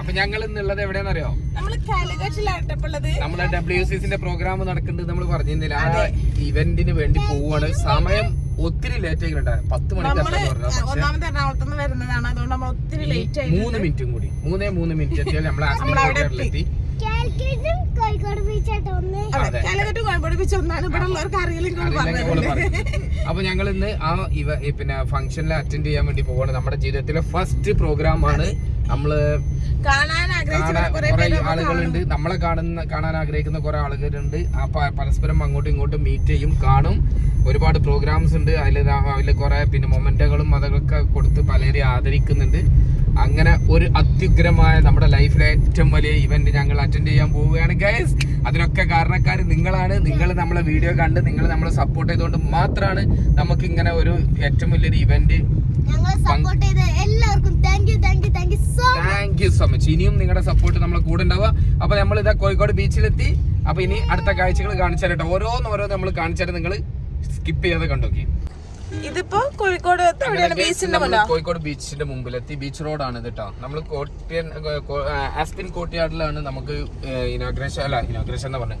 അപ്പൊ ഞങ്ങൾ ഇന്നുള്ളത് എവിടെയാണെന്നറിയോ? നമ്മള് നമ്മളെ WCCന്റെ പ്രോഗ്രാം നടക്കുന്നുണ്ട്. നമ്മൾ പറഞ്ഞിരുന്നില്ല, ആ ഇവന്റിന് വേണ്ടി പോവാണ്. സമയം ഒത്തിരി ലേറ്റ് ആയിട്ടുണ്ട്. 10 മണിക്ക് വരുന്നതാണ്, അതുകൊണ്ട് നമ്മൾ ഒത്തിരി ലേറ്റ് ആയി. 3 മിനിറ്റും കൂടി 3 മിനിറ്റ് എത്തിയാൽ നമ്മൾ എത്തി. കോഴിക്കോട് ബീച്ച് ഒന്നാണ് ഇവിടെ ഉള്ളവർക്ക് അപ്പൊ ഞങ്ങൾ ഇന്ന് ആ പിന്നെ ഫംഗ്ഷനിൽ അറ്റൻഡ് ചെയ്യാൻ വേണ്ടി പോവാണ്. നമ്മുടെ ജീവിതത്തിലെ ഫസ്റ്റ് പ്രോഗ്രാം ആണ്. നമ്മള് കുറെ ആളുകളുണ്ട്, നമ്മളെ കാണാൻ ആഗ്രഹിക്കുന്ന കുറെ ആളുകളുണ്ട്. അപ്പൊ പരസ്പരം അങ്ങോട്ടും ഇങ്ങോട്ടും മീറ്റ് ചെയ്യും, കാണും. ഒരുപാട് പ്രോഗ്രാംസ് ഉണ്ട്. അതില് കുറെ പിന്നെ മൊമെന്റുകളും അതൊക്കെ കൊടുത്ത് പലരെയും ആദരിക്കുന്നുണ്ട്. അങ്ങനെ ഒരു അത്യുഗ്രമായ നമ്മുടെ ലൈഫിലെ ഏറ്റവും വലിയ ഇവന്റ് ഞങ്ങൾ അറ്റൻഡ് ചെയ്യാൻ പോവുകയാണ് ഗൈസ്. അതിനൊക്കെ കാരണക്കാർ നിങ്ങളാണ്. നിങ്ങൾ നമ്മളെ വീഡിയോ കണ്ട് നിങ്ങൾ നമ്മളെ സപ്പോർട്ട് ചെയ്തുകൊണ്ട് മാത്രമാണ് നമുക്ക് ഇങ്ങനെ ഒരു ഏറ്റവും വലിയൊരു event. Thank you so much. ഇനിയും നിങ്ങളുടെ സപ്പോർട്ട് നമ്മളെ കൂടെ ഉണ്ടാവുക. അപ്പൊ നമ്മൾ ഇതാ കോഴിക്കോട് ബീച്ചിലെത്തി. അപ്പൊ ഇനി അടുത്ത കാഴ്ചകൾ കാണിച്ചു തരട്ടെ. ഓരോന്നോരോ നമ്മൾ കാണിച്ചു തരാം. നിങ്ങൾ സ്കിപ്പ് ചെയ്യാതെ കണ്ടോക്കി. ഇതിപ്പോ കോഴിക്കോട് ബീച്ചിന്റെ മുമ്പിലെത്തി. ബീച്ച് റോഡാണ് ഇത് കേട്ടോ. നമ്മൾ ആസ്പിൻ കോർട്ട്യാർഡിലാണ് നമുക്ക് ഇനോഗ്രേഷൻ എന്ന് പറഞ്ഞത്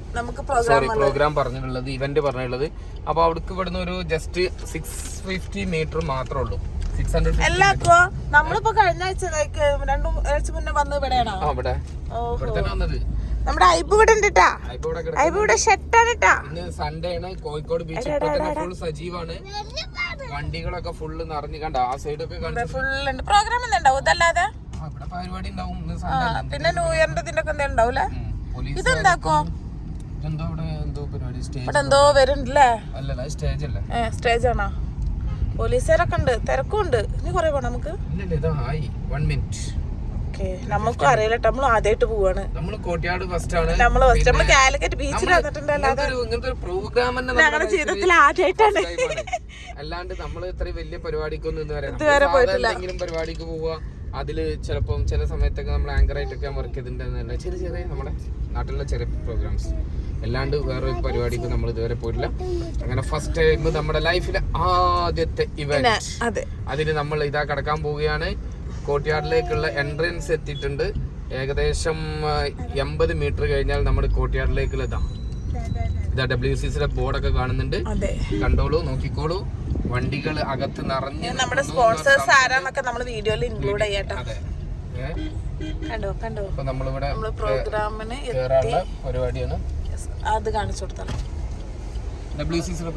പ്രോഗ്രാം പറഞ്ഞിട്ടുള്ളത്, ഇവന്റ് പറഞ്ഞിട്ടുള്ളത്. അപ്പൊ അവിടേക്ക് ഇവിടുന്ന് ഒരു ജസ്റ്റ് 650 മീറ്റർ മാത്രമേ ഉള്ളൂ. 600. നമ്മളിപ്പോ കഴിഞ്ഞ ആഴ്ച 2 ആഴ്ച മുന്നേ വന്ന് ഇവിടെയാണോ? ഇവിടെ തന്നെ വന്നത്. നമ്മുടെ ഐബ് ഇവിടെ ഉണ്ട് ട്ടാ. ഐബ് ഇവിടെ ഷെട്ടാണ് ട്ടാ. ഇന്ന് സൺഡേ ആണ്. കോഴിക്കോട് ബീച്ച് ഫുൾ സജീവാണ്. വണ്ടികളൊക്കെ ഫുള്ള് നിറഞ്ഞു കണ്ട. ആ സൈഡൊക്കെ ഫുള്ളുണ്ട്. പ്രോഗ്രാം എന്താവും ഇതല്ലാതെ ഇവിടെ പരിപാടി ഉണ്ടാവും. പിന്നെ ന്യൂ ഇയറിന്റെ ഇതിനൊക്കെ എന്താ ഉണ്ടാവൂലേ? ഇതെന്താക്കോ ഇവിടെ എന്തോ വരുന്നുണ്ടല്ലേ? അല്ലല്ല, സ്റ്റേജ് അല്ലേ? സ്റ്റേജ് ആണോ? പോലീസുകാരൊക്കെ ഉണ്ട്, തിരക്കും ഉണ്ട്. ഇനി കൊറേ പോണം നമുക്ക്. നമുക്കും അറിയില്ല, നമ്മൾ ആദ്യമായിട്ട് പോവാണ്. നമ്മള് കോട്ടയാട് ഫസ്റ്റ് ആണ്. നമ്മള് കാലിക്കറ്റ് ബീച്ചിൽ വന്നിട്ടുണ്ടല്ലോ. ഞങ്ങളുടെ ജീവിതത്തിൽ ആദ്യമായിട്ടാണ്. അല്ലാണ്ട് നമ്മള് ഇത്രയും വലിയ പരിപാടിക്കൊന്നും ഇതുവരെ പോയിട്ടില്ല. എന്തെങ്കിലും പരിപാടിക്ക് പോവുക, അതില് ചിലപ്പം ചില സമയത്തൊക്കെ നമ്മൾ ആങ്കറായിട്ടൊക്കെ വർക്ക് ചെയ്തിട്ടുണ്ടെന്ന് ചെറിയ ചെറിയ നമ്മുടെ നാട്ടിലുള്ള ചെറിയ പ്രോഗ്രാംസ്. അല്ലാണ്ട് വേറൊരു പരിപാടിക്ക് നമ്മൾ ഇതുവരെ പോയിട്ടില്ല. അങ്ങനെ ഫസ്റ്റ് ടൈം നമ്മുടെ ലൈഫിലെ ആദ്യത്തെ ഇവന്റ്. അതിന് നമ്മൾ ഇതാ കടക്കാൻ പോവുകയാണ്. കോർട്ട്യാർഡിലേക്കുള്ള എൻട്രൻസ് എത്തിയിട്ടുണ്ട്. ഏകദേശം 80 മീറ്റർ കഴിഞ്ഞാൽ നമ്മുടെ കോർട്ട്യാർഡിലേക്കുള്ള ഇതാ WCCയുടെ ബോർഡൊക്കെ കാണുന്നുണ്ട്. കണ്ടോളൂ, നോക്കിക്കോളൂ. വണ്ടികൾ അകത്ത് നിറഞ്ഞ്. നമ്മുടെ സ്പോൺസേഴ്സ് ആരാന്നൊക്കെ നമ്മൾ വീഡിയോയിൽ ഇൻക്ലൂഡ് ചെയ്യട്ടെ. കണ്ടോ അപ്പൊ നമ്മളിവിടെ പ്രോഗ്രാമിന് പരിപാടിയാണ്. അത് കാണിച്ചു കൊടുത്തല്ലോ. WCCയുടെ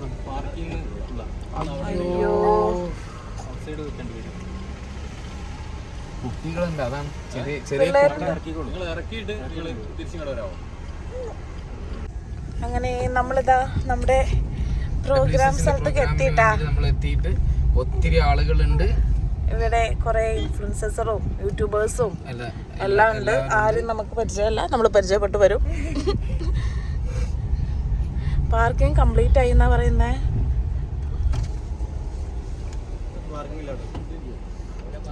കുട്ടികളുണ്ട്. അതാണ് ചെറിയ അങ്ങനെ നമ്മളിതാ നമ്മുടെ പ്രോഗ്രാം സ്ഥലത്തേക്ക് എത്തിയിട്ടാ. നമ്മൾ എത്തിയിട്ട് ഒത്തിരി ആളുകളുണ്ട് ഇവിടെ. കുറെ ഇൻഫ്ലുവൻസേഴ്സും യൂട്യൂബേഴ്സും എല്ലാം ഉണ്ട്. ആരും നമുക്ക് പരിചയമല്ല, നമ്മൾ പരിചയപ്പെട്ടു വരും. പാർക്കിംഗ് കംപ്ലീറ്റ് ആയി എന്നാ പറയുന്നേ.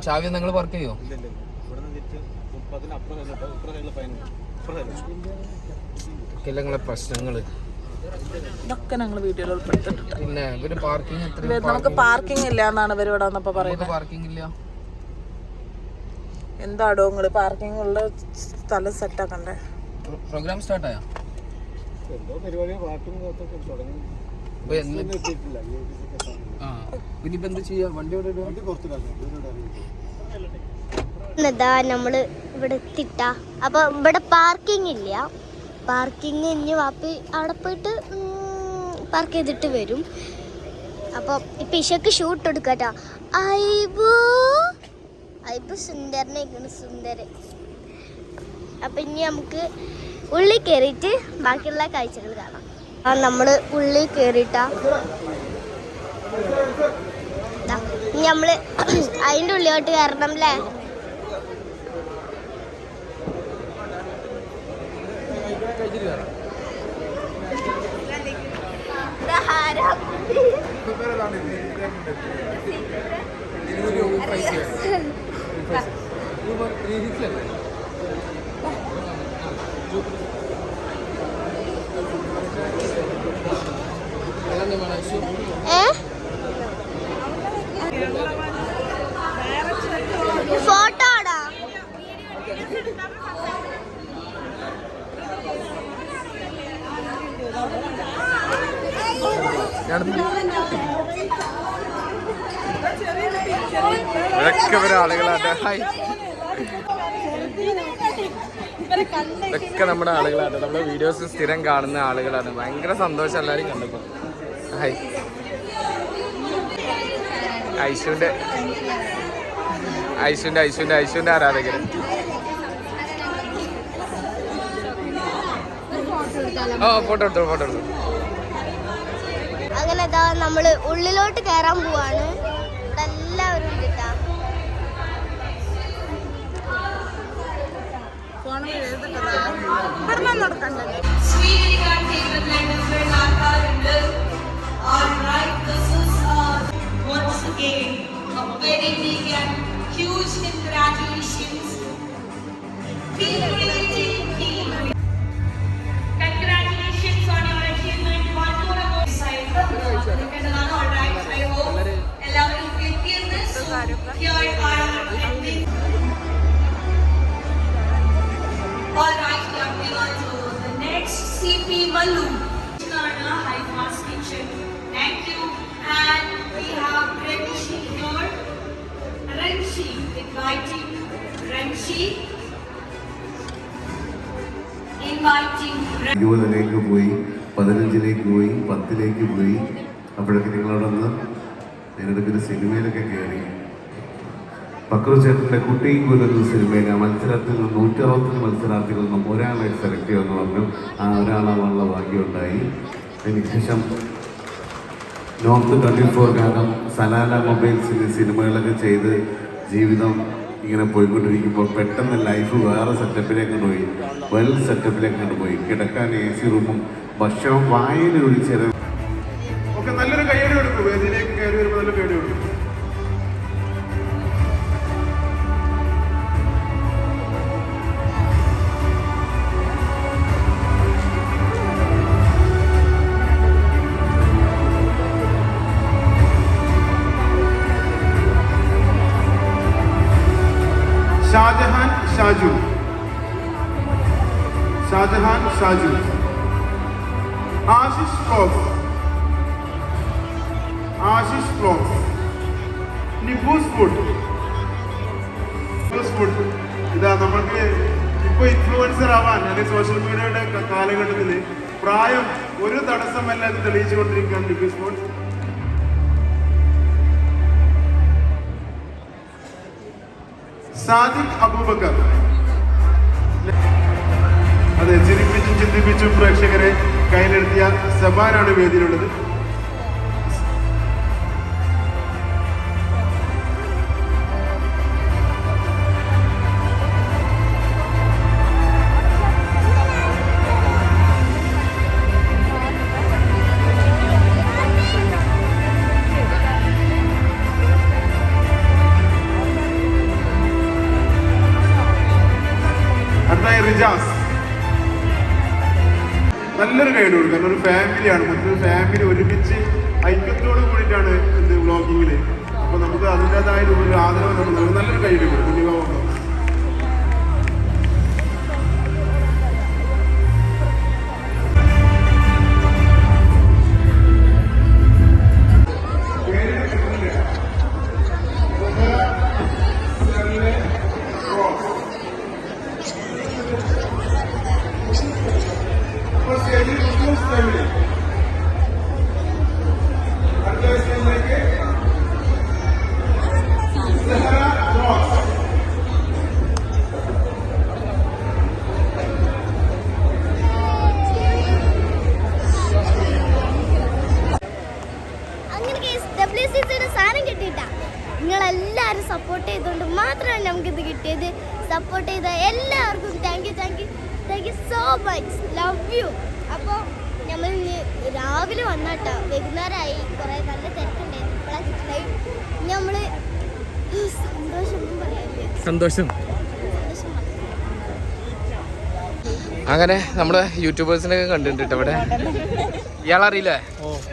ചാവി നിങ്ങൾ പാർക്ക് ചെയ്യോ? നിങ്ങളെ പ്രശ്നങ്ങള് ഇതൊക്കെ ഞങ്ങൾ വീഡിയോയിൽ ഉൾപ്പെടുത്തിട്ടുണ്ട്. പിന്നെ ഇവര് പാർക്കിംഗ് നമുക്ക് പാർക്കിംഗ് ഇല്ല എന്നാണ് ഇവർ ഇവിടെ വന്നപ്പോ പറയുന്നത്. പാർക്കിംഗ് ഇല്ല. എന്താടോ നിങ്ങള് പാർക്കിംഗ് ഉള്ള സ്ഥലം സെറ്റ് ആക്കണ്ടേ? പ്രോഗ്രാം സ്റ്റാർട്ട് ആയോ? നമ്മള് ഇവിടെ എത്തിട്ടാ. അപ്പൊ ഇവിടെ പാർക്കിംഗ് ഇല്ല. പാർക്കിംഗ് ഇനി വാപ്പി അവിടെ പോയിട്ട് പാർക്ക് ചെയ്തിട്ട് വരും. അപ്പൊ ഇപ്പൊ ഇഷക്ക് ഷൂട്ട് എടുക്കട്ടാ. ഐബു സുന്ദരനായിക്കണ്, സുന്ദരൻ. അപ്പൊ ഇനി നമുക്ക് ഉള്ളിൽ കയറിയിട്ട് ബാക്കിയുള്ള കാഴ്ചകൾ കാണാം. നമ്മള് ഉള്ളിൽ കയറിയിട്ടാ. ഇനി നമ്മള് അതിൻ്റെ ഉള്ളിലോട്ട് കയറണം അല്ലേ? ഫോട്ടോ ആടാ. ഇതൊക്കെ ഇവരെ ആളുകളാണ്. ഹായ്, ഇതൊക്കെ നമ്മുടെ ആളുകളാണ്, നമ്മുടെ വീഡിയോസ് സ്ഥിരം കാണുന്ന ആളുകളാണ്. ഭയങ്കര സന്തോഷം എല്ലാവരും കണ്ടപ്പോൾ. ഹായ്, ഐശുവിന്റെ ആരാധകര്. ഫോട്ടോ എടുത്തു. അങ്ങനെ നമ്മള് ഉള്ളിലോട്ട് കയറാൻ പോവാണ്. എല്ലാവരും once again a very big and huge congratulations. Congratulations on your achievement. One more about side. All right. I hope എല്ലാവരും click this. Here are ending. All right. We are moving on to the next CP Mallu. High Fast Kitchen. Thank you. And we have Renshi here. Renshi, inviting Renshi. Inviting 20-ലേക്ക് പോയി, 15-ലേക്ക് പോയി, 10-ലേക്ക് പോയി. അപ്പോഴൊക്കെ നിങ്ങളോടൊന്ന് ഞാനിടയ്ക്ക് ഒരു സിനിമയിലൊക്കെ കയറി. പക്രു ചേട്ടൻ്റെ കുട്ടിയും പോലൊരു സിനിമയിലെ മത്സരത്തിൽ 160 മത്സരാർത്ഥികളിൽ നിന്നും ഒരാളെ സെലക്ട് ചെയ്യുമെന്ന് പറഞ്ഞു. ആ ഒരാളാവാനുള്ള ഭാഗ്യമുണ്ടായി. അതിനുശേഷം നോർത്ത് 24 കാരണം സലാല മൊബൈൽസിൻ്റെ സിനിമകളൊക്കെ ചെയ്ത് ജീവിതം ഇങ്ങനെ പോയിക്കൊണ്ടിരിക്കുമ്പോൾ പെട്ടെന്ന് ലൈഫ് വേറെ സെറ്റപ്പിലേക്ക് പോയി, വെൽ സെറ്റപ്പിലേക്ക് പോയി. കിടക്കാൻ AC റൂമും ഭക്ഷണം വായന ഒരു ചെറിയ ഒക്കെ നല്ലൊരു കയ്യടി കൊടുക്കും. വേദിയിലേക്ക് കയറി വരുമ്പോൾ നല്ല കയ്യടി കൊടുക്കും. Shajahan Shaju, Ashish vlogs, Nibus food. ഇതാ നമ്മൾക്ക് ഇപ്പോൾ ഇൻഫ്ലുവൻസർ ആവാൻ അല്ലെങ്കിൽ സോഷ്യൽ മീഡിയയുടെ കാലഘട്ടത്തിൽ പ്രായം ഒരു തടസ്സമല്ല എന്ന് തെളിയിച്ചുകൊണ്ടിരിക്കുകയാണ് നിബൂസ് ഫുഡ്. സാദിഖ് അബൂബക്കർ, അതെ, ചിരിപ്പിച്ചും ചിന്തിപ്പിച്ചും പ്രേക്ഷകരെ കയ്യിലെടുത്തിയ സബാനാണ് വേദിയിലുള്ളത്. റിജാസ്, നല്ലൊരു ഗൈഡ് കൊടുക്കാൻ. ഒരു ഫാമിലിയാണ്, മറ്റൊരു ഫാമിലി ഒരുമിച്ച് ഐക്യത്തോട് കൂടിയിട്ടാണ് എന്ത് വ്ളോഗിങ്ങിൽ. അപ്പോൾ നമുക്ക് അതിൻ്റെതായ ഒരു ആദരവ് നമ്മൾ നൽകും. നല്ലൊരു ഗൈഡ് കൊടുക്കും. നിങ്ങളെല്ലാവരും സപ്പോർട്ട് ചെയ്തുകൊണ്ട് മാത്രമാണ് നമുക്കിത് കിട്ടിയത്. സപ്പോർട്ട് ചെയ്ത എല്ലാവർക്കും thank you so much. Love you. അപ്പോൾ നമ്മൾ ഇന്ന് രാവിലെ വന്നാട്ടോ, വൈകുന്നേരമായി, കുറേ നല്ല തിരക്കുണ്ടായിരുന്നു. ഇപ്പോഴാണ് കിട്ടണേ. നമ്മൾ സന്തോഷമൊന്നും പറയാനില്ല. സന്തോഷം. അങ്ങനെ നമ്മുടെ യൂട്യൂബേഴ്സിനൊക്കെ കണ്ടിട്ടുണ്ട് ഇവിടെ. ഇയാളറിയില്ലേ?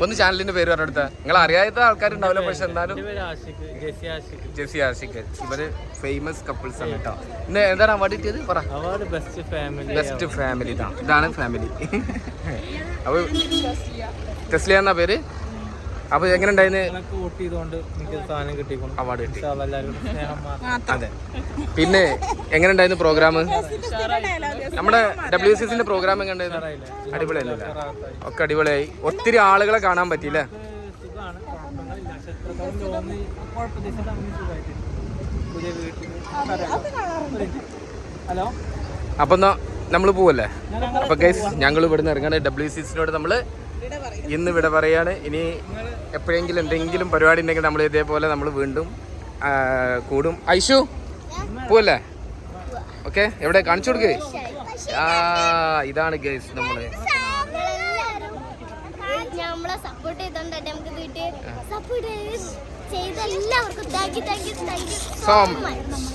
ഒന്ന് ചാനലിന്റെ പേര് പറഞ്ഞെടുത്ത. നിങ്ങൾ അറിയാത്ത ആൾക്കാരുണ്ടാവില്ല, പക്ഷെ എന്നാലും ജെസി ആഷിഖ്, ഇവര് ഫേമസ് കപ്പിൾസ് ആണ് കേട്ടോ. ഇന്ന് എന്താണ് അവാർഡ് കിട്ടിയത്? പറ. Best family. ഇതാണ് ഫാമിലി. അപ്പൊ തെസ്ലിയ എന്നാ പേര്. അപ്പൊ എങ്ങനെ ഉണ്ടായിരുന്നു? അവാർഡ് കിട്ടി. അതെ. പിന്നെ എങ്ങനെ ഉണ്ടായിരുന്നു പ്രോഗ്രാം? നമ്മുടെ WCCന്റെ പ്രോഗ്രാം എങ്ങനെ ഉണ്ടായിരുന്നു? അടിപൊളിയല്ലേ? ഒക്കെ അടിപൊളിയായി. ഒത്തിരി ആളുകളെ കാണാൻ പറ്റിയില്ലേ? അപ്പൊ എന്നാ നമ്മള് പോവല്ലേ? അപ്പൊ ഗൈസ് ഞങ്ങൾ ഇവിടുന്ന് ഇറങ്ങാണ്. WCCനോട് നമ്മള് ഇന്ന് ഇവിടെ പറയാണ്. ഇനി എപ്പോഴെങ്കിലും എന്തെങ്കിലും പരിപാടി ഉണ്ടെങ്കിൽ നമ്മൾ ഇതേപോലെ നമ്മൾ വീണ്ടും കൂടും. ഐഷു പോവല്ലേ? ഓക്കെ, എവിടെ കാണിച്ചു കൊടുക്കേ? ഇതാണ് ഗൈസ് നമ്മള് നമ്മളെ സപ്പോർട്ട് ചെയ്തോണ്ട് നമുക്ക് വീട്ടിൽ സപ്പോർട്ട് ചെയ്ത എല്ലാവർക്കും താങ്ക് യു സോ മച്ച്.